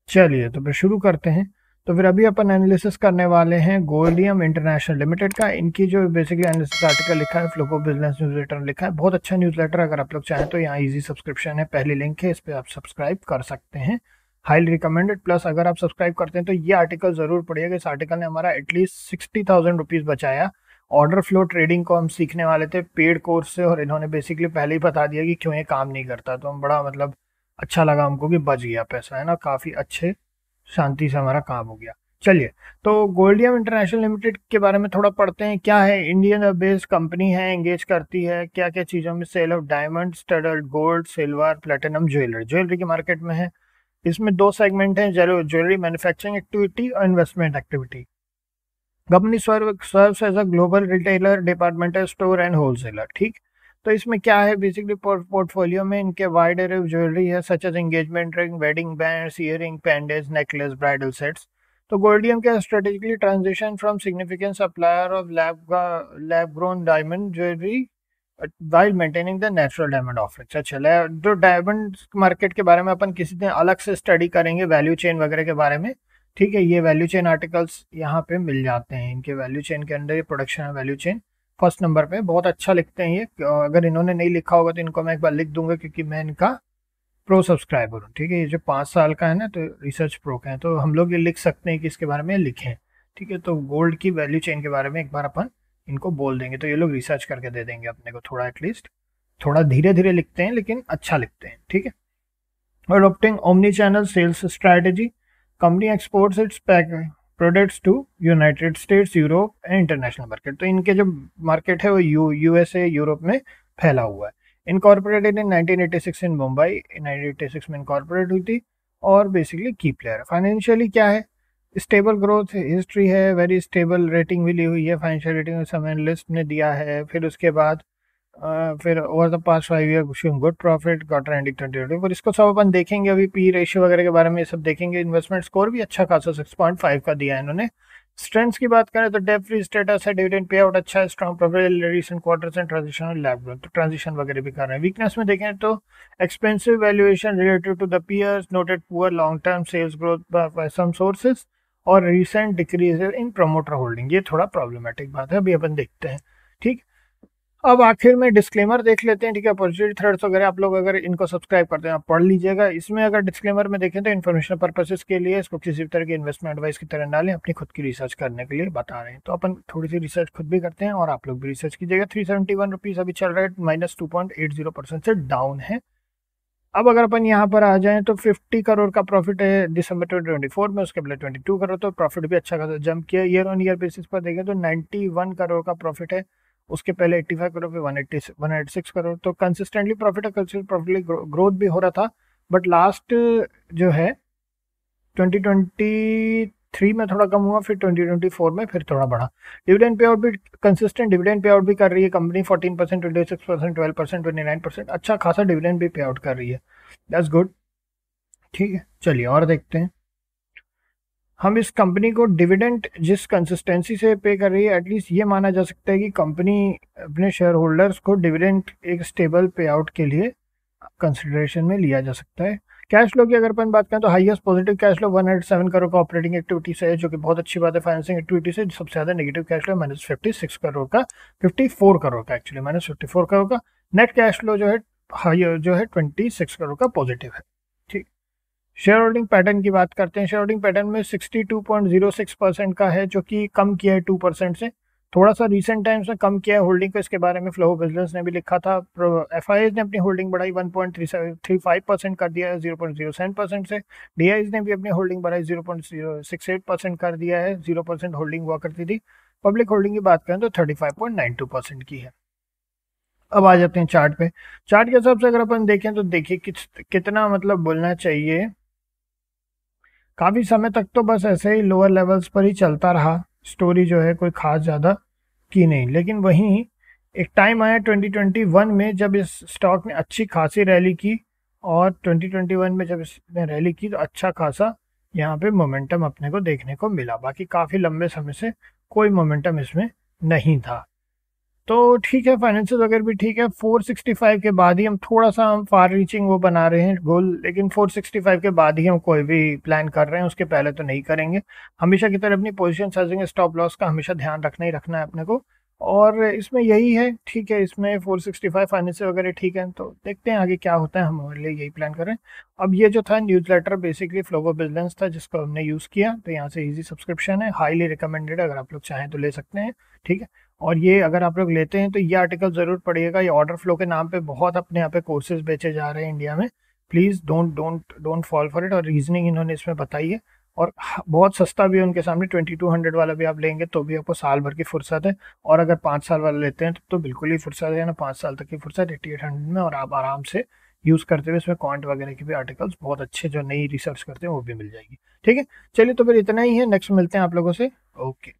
चलिए तो फिर शुरू करते हैं। तो फिर अभी अपन एनालिसिस करने वाले हैं गोल्डियम इंटरनेशनल लिमिटेड का। इनकी जो बेसिकली एनालिसिस आर्टिकल लिखा है फ्लो ऑफ बिजनेस न्यूज़लेटर लिखा है, बहुत अच्छा न्यूज़लेटर। अगर आप लोग चाहें तो यहाँ इजी सब्सक्रिप्शन है, पहली लिंक है, इस पर आप सब्सक्राइब कर सकते हैं। Highly recommended. प्लस अगर आप सब्सक्राइब करते हैं तो ये आर्टिकल जरूर पढ़िएगा। इस आर्टिकल ने हमारा एटलीस्ट 60,000 रुपीज़ बचाया। ऑर्डर फ्लो ट्रेडिंग को हम सीखने वाले थे पेड कोर्स से, और इन्होंने बेसिकली पहले ही बता दिया कि क्यों ये काम नहीं करता। तो हम बड़ा मतलब अच्छा लगा हमको कि बच गया पैसा, है ना, काफ़ी अच्छे शांति से हमारा काम हो गया। चलिए, तो गोल्डियम इंटरनेशनल लिमिटेड के बारे में थोड़ा पढ़ते हैं। क्या है, इंडियन बेस्ड कंपनी है, एंगेज करती है क्या क्या चीज़ों में, sale of diamond, studded gold, silver, platinum, jewellery के मार्केट में है। इसमें दो सेगमेंट हैं, ज्वेलरी मैन्युफैक्चरिंग एक्टिविटी और investment activity. Company serves as a global retailer, departmental store and wholesaler. ठीक, तो इसमें क्या है, बेसिकली पोर्टफोलियो में इनके वाइड एरे ज्वेलरी है, such as engagement ring, wedding bands, earring, pendants, necklace, bridal sets. तो गोल्डियम के strategically transition from significant supplier of lab grown diamond jewellery while maintaining the natural diamond offerings. अच्छा, जो diamond market के बारे में अपन किसी दिन अलग से स्टडी करेंगे, वैल्यू चेन वगैरह के बारे में। ठीक है, ये वैल्यू चेन आर्टिकल्स यहाँ पे मिल जाते हैं, इनके वैल्यू चेन के अंदर। ये प्रोडक्शन है वैल्यू चेन फर्स्ट नंबर पे, बहुत अच्छा लिखते हैं ये। अगर इन्होंने नहीं लिखा होगा तो इनको मैं एक बार लिख दूंगा, क्योंकि मैं इनका प्रो सब्सक्राइबर हूँ। ठीक है, ये जो 5 साल का है ना, तो रिसर्च प्रो का है, तो हम लोग ये लिख सकते हैं कि इसके बारे में लिखें। ठीक है, तो गोल्ड की वैल्यू चेन के बारे में एक बार अपन इनको बोल देंगे तो ये लोग रिसर्च करके दे देंगे अपने को। थोड़ा एटलीस्ट थोड़ा धीरे धीरे लिखते हैं लेकिन अच्छा लिखते हैं। ठीक है, adopting omni-channel sales strategy, company exports its products to United States, Europe and international market. तो इनके जो मार्केट है वो यूएसए, यूरोप में फैला हुआ है। इनकॉर्पोरेटेड इन 1986 इन मुंबई, 1986 में इनकॉर्पोरेट हुई थी, और बेसिकली की प्लेयर। फाइनेंशियली क्या है, स्टेबल ग्रोथ हिस्ट्री है, वेरी स्टेबल रेटिंग मिली हुई है, फाइनेंशियल रेटिंग समय लिस्ट ने दिया है। फिर उसके बाद फिर over the past 5 year good profit, quarter ending 2020। पर इसको सब अपन देखेंगे अभी, पी रेशियो वगैरह के बारे में ये सब देखेंगे। इन्वेस्टमेंट स्कोर भी अच्छा खासा 6.5 का दिया है इन्होंने। स्ट्रेंथ्स की बात करें तो डेट फ्री स्टेटस है, डिविडेंड पे आउट अच्छा है, strong profit recent quarters and transitional lab growth, तो ट्रांजिशन वगैरह भी कर रहे हैं। वीकनेस में देखें तो expensive valuation related to the peers, noted poor long term sales growth by some sources, और recent decrease in promoter holding. ये थोड़ा प्रॉब्लमेटिक बात है, अभी अपन देखते हैं। ठीक, अब आखिर में डिस्क्लेमर देख लेते हैं। ठीक है, अपॉर्चुनिटी थ्रेड्स वगैरह आप लोग अगर इनको सब्सक्राइब करते हैं आप पढ़ लीजिएगा। इसमें अगर डिस्क्लेमर में देखें तो इन्फॉर्मेशन पर्पसेस के लिए, इसको किसी भी तरह की इन्वेस्टमेंट एडवाइस की तरह ना लें, अपनी खुद की रिसर्च करने के लिए बता रहे हैं। तो अपन थोड़ी सी रिसर्च खुद भी करते हैं और आप लोग भी रिसर्च कीजिएगा। 371 रुपीज़ अभी चल रहा है, -2.80% से डाउन है। अब अगर अपन यहाँ पर आ जाएं तो 50 करोड़ का प्रॉफिट है दिसंबर 2024 में, उसके पहले 22 करोड़, तो प्रॉफिट भी अच्छा खासा जंप किया। ईयर ऑन ईयर बेसिस पर देखें तो 91 करोड़ का प्रॉफिट है, उसके पहले 85 करोड़ पे 186 करोड़। तो कंसिस्टेंटली प्रॉफिट है, कंसिस्टेंटली ग्रोथ भी हो रहा था। बट लास्ट जो है 2023 में थोड़ा कम हुआ, फिर 2024 में फिर थोड़ा बढ़ा। डिविडेंड पे आउट भी कंसिस्टेंट डिविडेंड पे आउट भी कर रही है कंपनी, 14%, 26%, 12%, 29%, अच्छा खासा डिविडेंड भी पे आउट कर रही है। That's good. ठीक है, चलिए और देखते हैं। हम इस कंपनी को डिविडेंड जिस कंसिस्टेंसी से पे कर रही है, एटलीस्ट ये माना जा सकता है कि कंपनी अपने शेयर होल्डर्स को डिविडेंड एक स्टेबल पे आउट के लिए कंसिडरेशन में लिया जा सकता है। कैश फ्लो की अगर अपन बात करें तो highest positive cash flow 107 crore का ऑपरेटिंग एक्टिविटी से है, जो कि बहुत अच्छी बात है। फाइनेंसिंग एक्टिविटी से सबसे ज़्यादा नेगेटिव कैश फ्लो -56 करोड़ का, 54 करोड़ का एक्चुअली, -54 करोड़ का। नेट कैश फ्लो जो है हाई जो है 26 करोड़ का पॉजिटिव है। ठीक, शेयर होल्डिंग पैटर्न की बात करते हैं। शेयर होल्डिंग पैटर्न में 62.06% का है, जो कि कम किया है 2% से, थोड़ा सा रिसेंट टाइम्स में कम किया है होल्डिंग को। इसके बारे में फ्लो बिजनेस ने भी लिखा था। एफआईआईज ने अपनी होल्डिंग बढ़ाई 1.35% कर दिया है 0.07% से। डीआईज ने भी अपनी होल्डिंग बढ़ाई 0.068% कर दिया है, 0% होल्डिंग हुआ करती थी। पब्लिक होल्डिंग की बात करें तो 35.92% की है। अब आ जाते हैं चार्ट पे। चार्ट के हिसाब से अगर अपन देखें तो देखिए कितना मतलब बोलना चाहिए, काफ़ी समय तक तो बस ऐसे ही लोअर लेवल्स पर ही चलता रहा, स्टोरी जो है कोई खास ज़्यादा की नहीं। लेकिन वहीं एक टाइम आया 2021 में जब इस स्टॉक ने अच्छी खासी रैली की, और 2021 में जब इसने रैली की तो अच्छा खासा यहाँ पे मोमेंटम अपने को देखने को मिला। बाकी काफ़ी लंबे समय से कोई मोमेंटम इसमें नहीं था। तो ठीक है, फाइनेंशियल वगैरह भी ठीक है। 465 के बाद ही हम थोड़ा सा हम फार रीचिंग वो बना रहे हैं गोल, लेकिन 465 के बाद ही हम कोई भी प्लान कर रहे हैं, उसके पहले तो नहीं करेंगे। हमेशा की तरह अपनी पोजीशन साइजिंग स्टॉप लॉस का हमेशा ध्यान रखना ही रखना है अपने को। और इसमें यही है, ठीक है, इसमें 465 फाइनेंशियल वगैरह ठीक है, तो देखते हैं आगे क्या होता है। हम हमारे लिए यही प्लान कर रहे हैं। अब ये जो था newsletter basically flow of business था जिसको हमने यूज़ किया, तो यहाँ से इजी सब्सक्रिप्शन है, हाईली रिकमेंडेड, अगर आप लोग चाहें तो ले सकते हैं। ठीक है, और ये अगर आप लोग लेते हैं तो ये आर्टिकल ज़रूर पढ़िएगा। ये ऑर्डर फ्लो के नाम पे बहुत अपने यहाँ पे कोर्सेज बेचे जा रहे हैं इंडिया में। Please don't don't don't fall for it. और रीजनिंग इन्होंने इसमें बताई है, और बहुत सस्ता भी है उनके सामने। 2200 वाला भी आप लेंगे तो भी आपको साल भर की फुर्सत है, और अगर 5 साल वाला लेते हैं तो बिल्कुल ही फुर्सत है ना, 5 साल तक की फुर्सत 8800 में, और आप आराम से यूज़ करते हुए इसमें क्वांट वगैरह के भी आर्टिकल्स बहुत अच्छे जो नई रिसर्च करते हैं वो भी मिल जाएगी। ठीक है, चलिए तो फिर इतना ही है, नेक्स्ट मिलते हैं आप लोगों से। ओके।